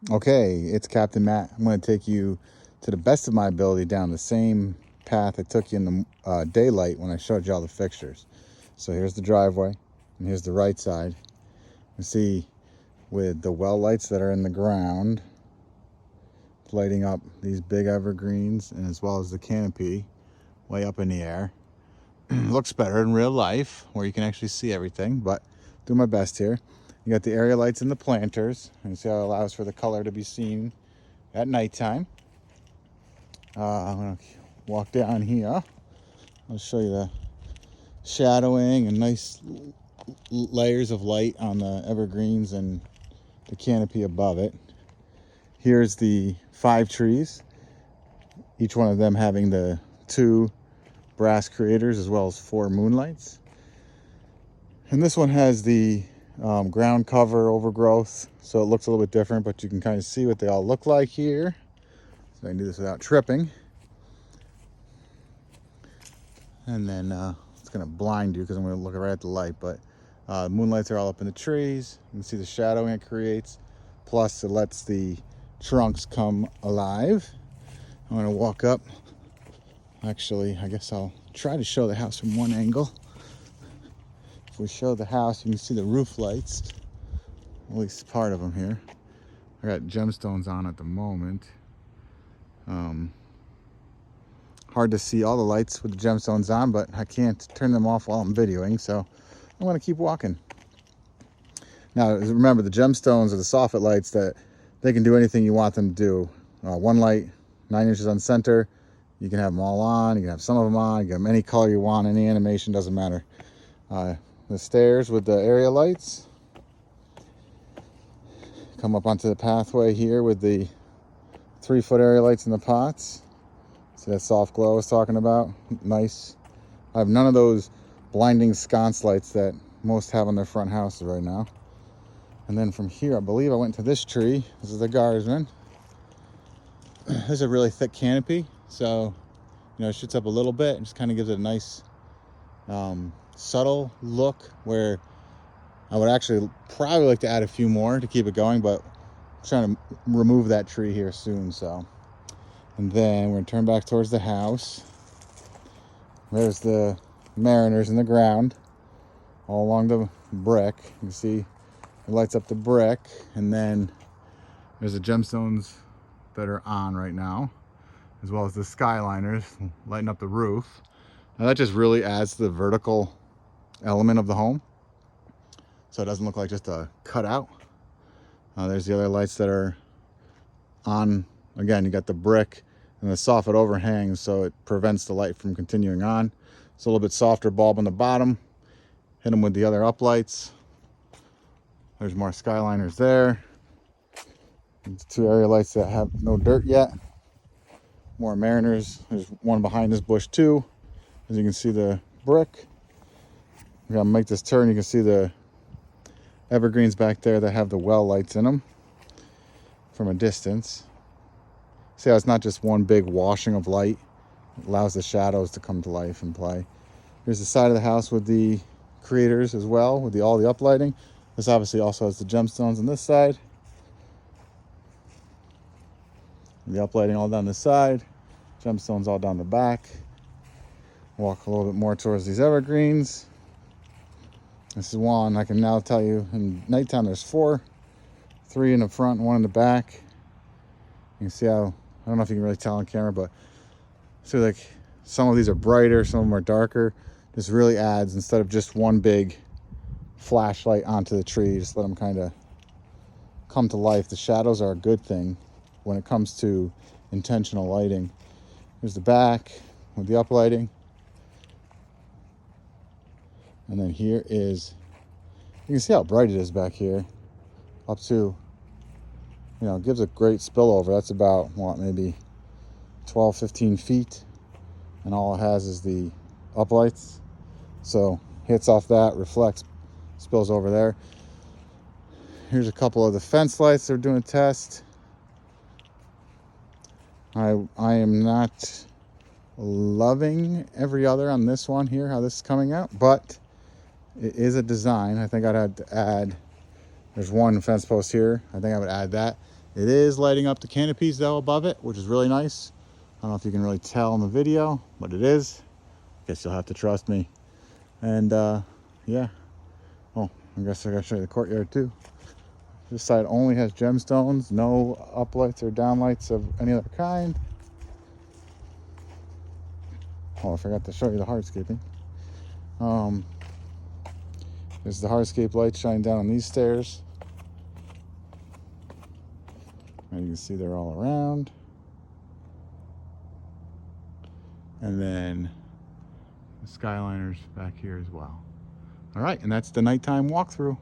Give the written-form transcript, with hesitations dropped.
Okay, it's Captain Matt. I'm going to take you to the best of my ability down the same path I took you in the daylight when I showed you all the fixtures. So here's the driveway, and here's the right side. You see with the well lights that are in the ground, lighting up these big evergreens, and as well as the canopy way up in the air. Looks better in real life, where you can actually see everything, but do my best here. You got the area lights and the planters, and see how it allows for the color to be seen at nighttime. I'm gonna walk down here. I'll show you the shadowing and nice layers of light on the evergreens and the canopy above it. Here's the 5 trees, each one of them having the 2 brass creators as well as 4 moonlights. And this one has the ground cover overgrowth, so it looks a little bit different, but you can kind of see what they all look like here. So I can do this without tripping. And then it's going to blind you because I'm going to look right at the light, but moonlights are all up in the trees. You can see the shadowing it creates, plus it lets the trunks come alive. I'm going to walk up. Actually, I guess I'll try to show the house from one angle. If we show the house, you can see the roof lights, at least part of them here. I got gemstones on at the moment. Hard to see all the lights with the gemstones on, but I can't turn them off while I'm videoing, so I'm going to keep walking. Now, remember, the gemstones are the soffit lights that they can do anything you want them to do. One light, 9 inches on center. You can have them all on. You can have some of them on. You can have them any color you want. Any animation, doesn't matter. The stairs with the area lights. Come up onto the pathway here with the 3-foot area lights in the pots. See that soft glow I was talking about? Nice. I have none of those blinding sconce lights that most have on their front houses right now. And then from here, I believe I went to this tree. This is the guardsman. There's a really thick canopy, so it shoots up a little bit and just kind of gives it a nice subtle look, where I would actually probably like to add a few more to keep it going, but I'm trying to remove that tree here soon. So, and then we're gonna turn back towards the house. There's the mariners in the ground all along the brick. You can see it lights up the brick, and then there's the gemstones that are on right now, as well as the skyliners lighting up the roof. Now that just really adds to the vertical element of the home, so it doesn't look like just a cutout. There's the other lights that are on. Again, you got the brick and the soffit overhangs, so it prevents the light from continuing on. It's a little bit softer bulb on the bottom. Hit them with the other uplights. There's more skyliners there. There's 2 area lights that have no dirt yet. More mariners. There's one behind this bush too. As you can see, the brick. I'm gonna make this turn. You can see the evergreens back there that have the well lights in them from a distance. See how it's not just one big washing of light. It allows the shadows to come to life and play. Here's the side of the house with the creators as well, with all the uplighting. This obviously also has the gemstones on this side. The uplighting all down the side. Gemstones all down the back. Walk a little bit more towards these evergreens. This is one. I can now tell you in nighttime there's 4. 3 in the front and 1 in the back. You can see how, I don't know if you can really tell on camera, but see, like, some of these are brighter, some of them are darker. This really adds, instead of just one big flashlight onto the tree, just let them kind of come to life. The shadows are a good thing when it comes to intentional lighting. Here's the back with the uplighting. And then here is, you can see how bright it is back here. Up to, it gives a great spillover. That's about, maybe 12, 15 feet. And all it has is the uplights. So hits off that, reflects, spills over there. Here's a couple of the fence lights they're doing a test. I am not loving every other on this one here, how this is coming out, but it is a design. I think I'd have to add, there's one fence post here. I think I would add that. It is lighting up the canopies though above it, which is really nice. I don't know if you can really tell in the video, but it is. Guess you'll have to trust me. And yeah. Oh, I guess I gotta show you the courtyard too. This side only has gemstones, no uplights or downlights of any other kind. Oh, I forgot to show you the hardscaping. There's the hardscape lights shining down on these stairs. And you can see they're all around. And then the Skyliners back here as well. All right, and that's the nighttime walkthrough.